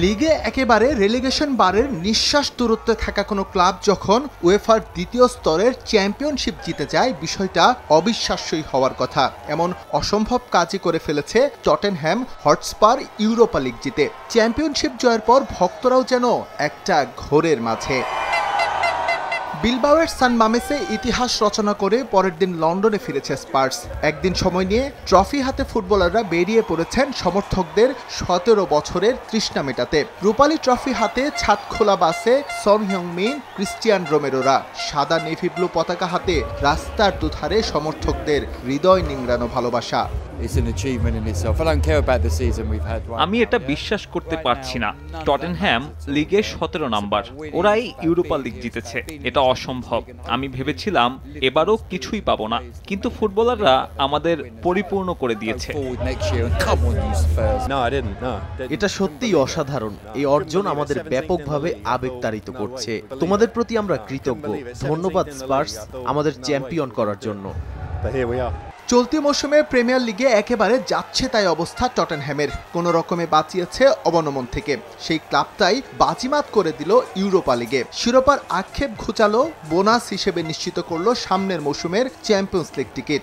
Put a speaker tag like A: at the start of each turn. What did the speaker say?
A: লিগে একেবারে রেলিগেশন বারের নিঃশ্বাস দূরত্বে থাকা কোনো ক্লাব যখন উয়েফার দ্বিতীয় স্তরের চ্যাম্পিয়নশিপ জিতে যায়, বিষয়টা অবিশ্বাস্যই হওয়ার কথা। এমন অসম্ভব কাজই করে ফেলেছে টটেনহ্যাম হটস্পার ইউরোপা লিগ জিতে। চ্যাম্পিয়নশিপ জয়ের পর ভক্তরাও যেন একটা ঘোরের মাঝে। বিলবাওয়ের সান মামেসে ইতিহাস রচনা করে পরের দিন লন্ডনে ফিরেছে স্পার্স। একদিন সময় নিয়ে ট্রফি হাতে ফুটবলাররা বেরিয়ে পড়েছেন সমর্থকদের ১৭ বছরের তৃষ্ণা মেটাতে। রূপালী ট্রফি হাতে ছাদ খোলা বাসে সন হিউং-মিন, ক্রিস্টিয়ান রোমেরোরা। সাদা নেভি ব্লু পতাকা হাতে রাস্তার দুধারে সমর্থকদের হৃদয় নিংড়ানো ভালোবাসা।
B: আমি এটা বিশ্বাস করতে পারছি না। টটেনহ্যাম লিগে ১৭ নাম্বার, ওরাই ইউরোপা লিগ জিতেছে। এটা অসম্ভব। আমি ভেবেছিলাম এবারও কিছুই পাবো না, কিন্তু ফুটবলাররা আমাদের পরিপূর্ণ করে দিয়েছে।
C: এটা সত্যিই অসাধারণ। এই অর্জন আমাদের ব্যাপকভাবে আবেগতাড়িত করছে। তোমাদের প্রতি আমরা কৃতজ্ঞ। ধন্যবাদ স্পার্স, আমাদের চ্যাম্পিয়ন করার জন্য।
A: চলতি মৌসুমে প্রিমিয়ার লিগে একেবারে যাচ্ছে তাই অবস্থা টটেনহ্যামের। কোনো রকমে বাঁচিয়েছে অবনমন থেকে, সেই ক্লাবটাই বাজিমাত করে দিল ইউরোপা লিগে। শিরোপার আক্ষেপ ঘুচালো, বোনাস হিসেবে নিশ্চিত করলো সামনের মৌসুমের চ্যাম্পিয়ন্স লিগ টিকিট।